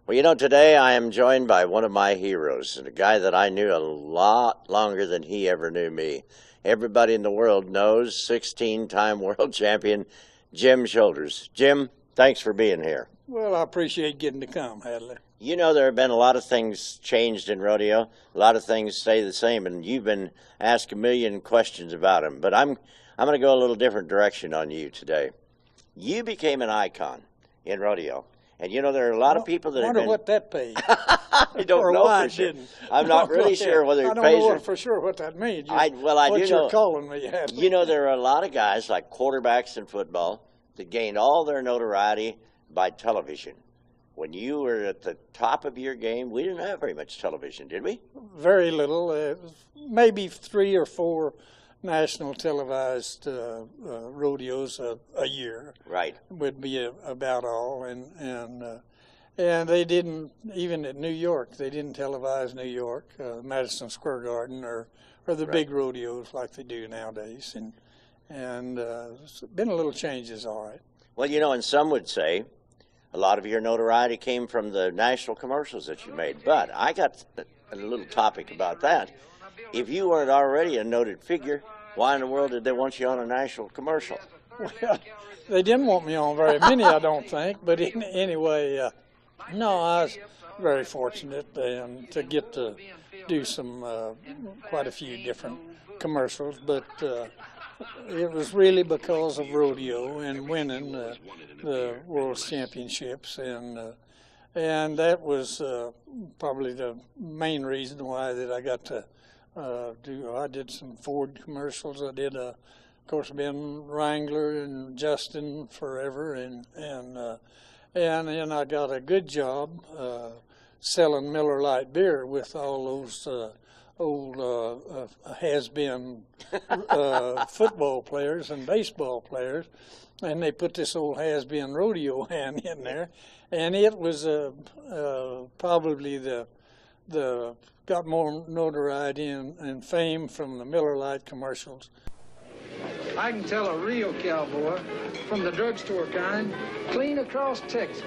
Well, today I am joined by one of my heroes, and a guy that I knew a lot longer than he ever knew me. Everybody in the world knows 16-time world champion Jim Shoulders. Jim, thanks for being here. Well, I appreciate getting to come, Hadley. There have been a lot of things changed in rodeo. A lot of things stay the same, and you've been asked a million questions about them. But I'm going to go a little different direction on you today. You became an icon in rodeo. And there are a lot of people that have been... I wonder what that paid. I don't know for sure. I'm not really sure whether it pays... I don't know for sure what that means. I do know... You're calling me, Hadley. There are a lot of guys like quarterbacks in football that gained all their notoriety by television. When you were at the top of your game, we didn't have very much television, did we? Very little. Maybe 3 or 4 national televised rodeos a year. Right. Would be about all, and they didn't, even at New York, they didn't televise New York, Madison Square Garden, or the big rodeos like they do nowadays, and it's been a little changes, all right. Well, and some would say a lot of your notoriety came from the national commercials that you made, but I got a little topic about that. If you weren't already a noted figure, why in the world did they want you on a national commercial? Well, they didn't want me on very many, I don't think. But anyway, no, I was very fortunate to get to do some quite a few different commercials. But it was really because of rodeo and winning the World Championships, and that was probably the main reason why that I got to I did some Ford commercials. I did, of course, been Wrangler and Justin forever, and then I got a good job selling Miller Lite beer with all those old has-been football players and baseball players, and they put this old has-been rodeo hand in there, and it was probably the got more notoriety and fame from the Miller Lite commercials. I can tell a real cowboy from the drugstore kind, clean across Texas.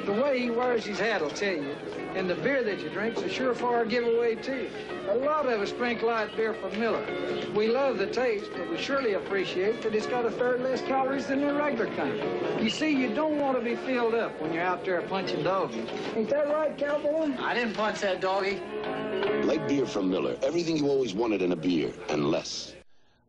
The way he wears his hat will tell you. And the beer that you drink's a surefire giveaway, too. A lot of us drink light beer from Miller. We love the taste, but we surely appreciate that it's got a third less calories than the regular kind. You see, you don't want to be filled up when you're out there punching doggies. Ain't that right, cowboy? I didn't punch that doggie. Light beer from Miller. Everything you always wanted in a beer, and less.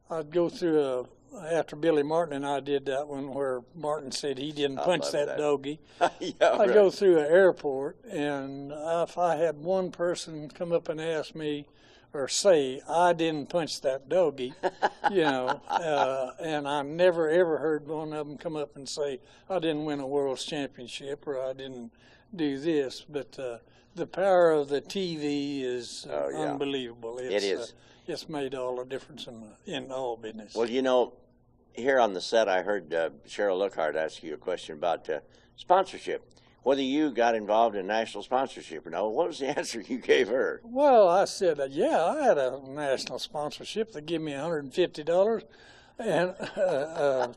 I'd go through after Billy Martin and I did that one where Martin said he didn't punch that doggie. I'd go through an airport, and if I had one person come up and ask me or say, I didn't punch that doggie, and I never ever heard one of them come up and say, I didn't win a world's championship or I didn't do this. But the power of the TV is unbelievable. It is. It's made all the difference in all business. Well, here on the set, I heard Cheryl Lookhart ask you a question about sponsorship, whether you got involved in national sponsorship or no. What was the answer you gave her? Well, I said, I had a national sponsorship. They give me $150 and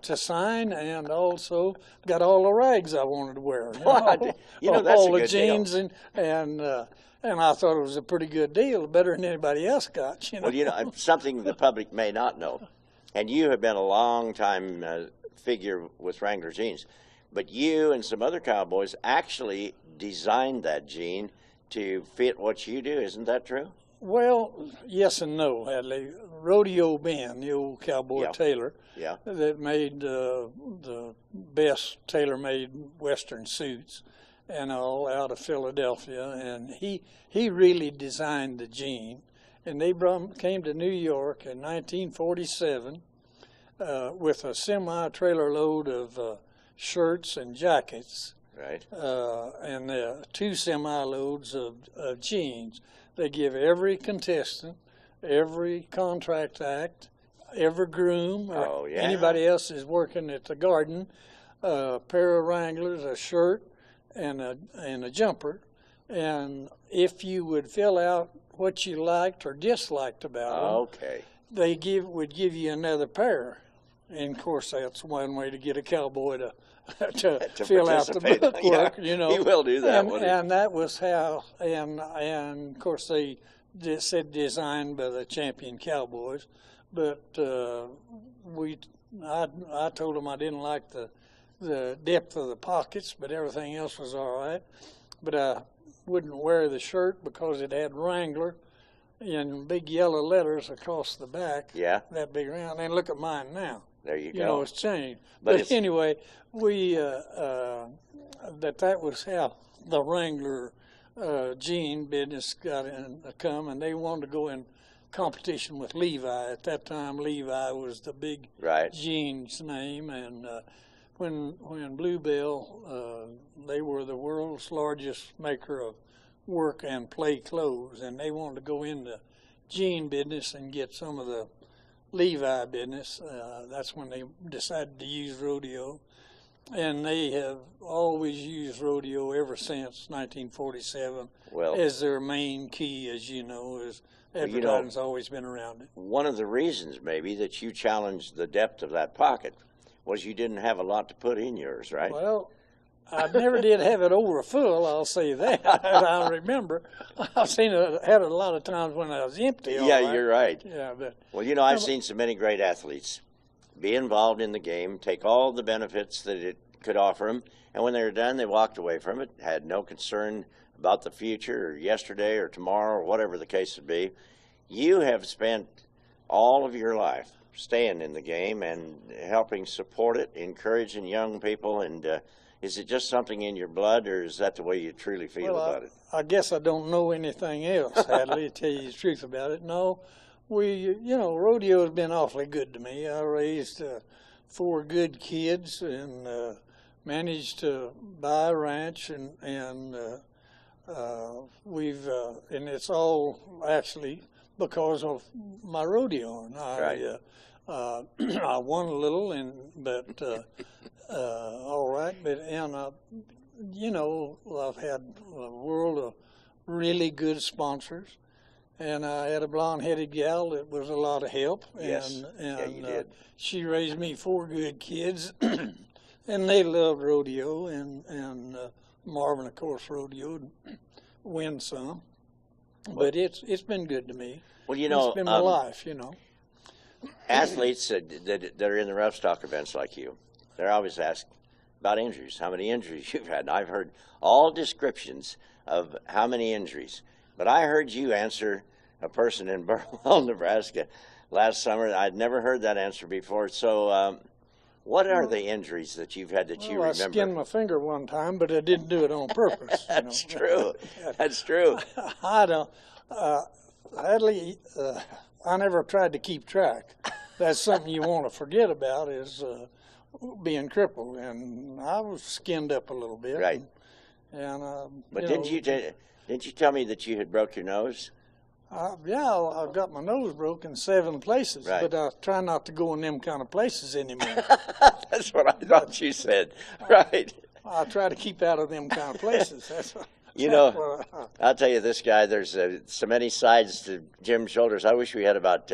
to sign, and also got all the rags I wanted to wear. That's all a the good jeans deal. And I thought it was a pretty good deal, better than anybody else got. Well, something the public may not know, and you have been a long time figure with Wrangler jeans, but you and some other cowboys actually designed that jean to fit what you do. Isn't that true? Well, yes and no, Hadley. Rodeo Ben, the old cowboy tailor, that made the best tailor-made Western suits and all out of Philadelphia, and he really designed the jean. And they came to New York in 1947 with a semi-trailer load of shirts and jackets, right? And 2 semi-loads of jeans. They give every contestant, every contract act, every groom, or anybody else is working at the garden, a pair of Wranglers, a shirt, and a jumper, and if you would fill out what you liked or disliked about them, they would give you another pair. And of course, that's one way to get a cowboy to fill out the bookwork. Yeah, you know, he will do that. And that was how. And of course they said designed by the Champion Cowboys, but I told them I didn't like the depth of the pockets, but everything else was all right. But I wouldn't wear the shirt because it had Wrangler in big yellow letters across the back. Yeah. That big round. And look at mine now. There you go. You know, it's changed. But anyway, we that was how the Wrangler jean business got come, and they wanted to go in competition with Levi. At that time, Levi was the big jeans name, and when Bluebell, they were the world's largest maker of work and play clothes, and they wanted to go into jean business and get some of the Levi business. That's when they decided to use Rodeo, and they have always used Rodeo ever since 1947 as their main key, as you know, as advertising's always been around it. One of the reasons maybe that you challenged the depth of that pocket was you didn't have a lot to put in yours, right? Well, I never did have it over full, I'll say that. I remember. I've seen it, had it a lot of times when I was empty. Yeah, you're right. Yeah, but well, you know, I've seen so many great athletes be involved in the game, take all the benefits that it could offer them, and when they were done, they walked away from it, had no concern about the future or yesterday or tomorrow or whatever the case would be. You have spent all of your life staying in the game and helping support it, encouraging young people, and is it just something in your blood, or is that the way you truly feel about it? I guess I don't know anything else, Hadley, to tell you the truth about it. No, Rodeo has been awfully good to me. I raised 4 good kids and managed to buy a ranch, and it's all actually because of my rodeo. And I won a little, but all right. But I've had a world of really good sponsors, and I had a blonde-headed gal that was a lot of help. Yes, and you did. She raised me 4 good kids, and they loved rodeo, and Marvin, of course, rodeo, win some. But it's been good to me. Well, it's been my life, Athletes that are in the rough stock events like you, they're always asked about injuries, how many injuries you've had. And I've heard all descriptions of how many injuries. But I heard you answer a person in Burwell, Nebraska last summer. I'd never heard that answer before. So what are the injuries that you've had that you remember? I skinned my finger one time, but I didn't do it on purpose. That's true. That's true. I don't. Hadley, I never tried to keep track. That's something you want to forget about is being crippled, and I was skinned up a little bit. Right. But didn't you tell me that you had broke your nose? I've got my nose broken 7 places, but I try not to go in them kind of places anymore. That's what I thought you said. Right. I try to keep out of them kind of places. I'll tell you, this guy, there's so many sides to Jim's shoulders. I wish we had about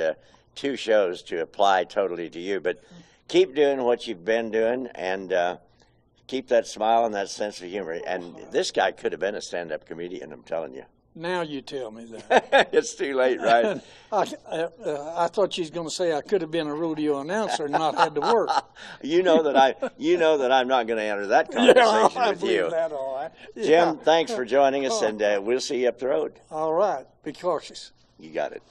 2 shows to apply totally to you, but keep doing what you've been doing, and keep that smile and that sense of humor. And this guy could have been a stand-up comedian, I'm telling you. Now you tell me that. It's too late, right? I thought you was going to say I could have been a rodeo announcer and not had to work. You know that I'm not going to enter that conversation with you. That, all right. Jim, thanks for joining us, and we'll see you up the road. All right. Be cautious. You got it.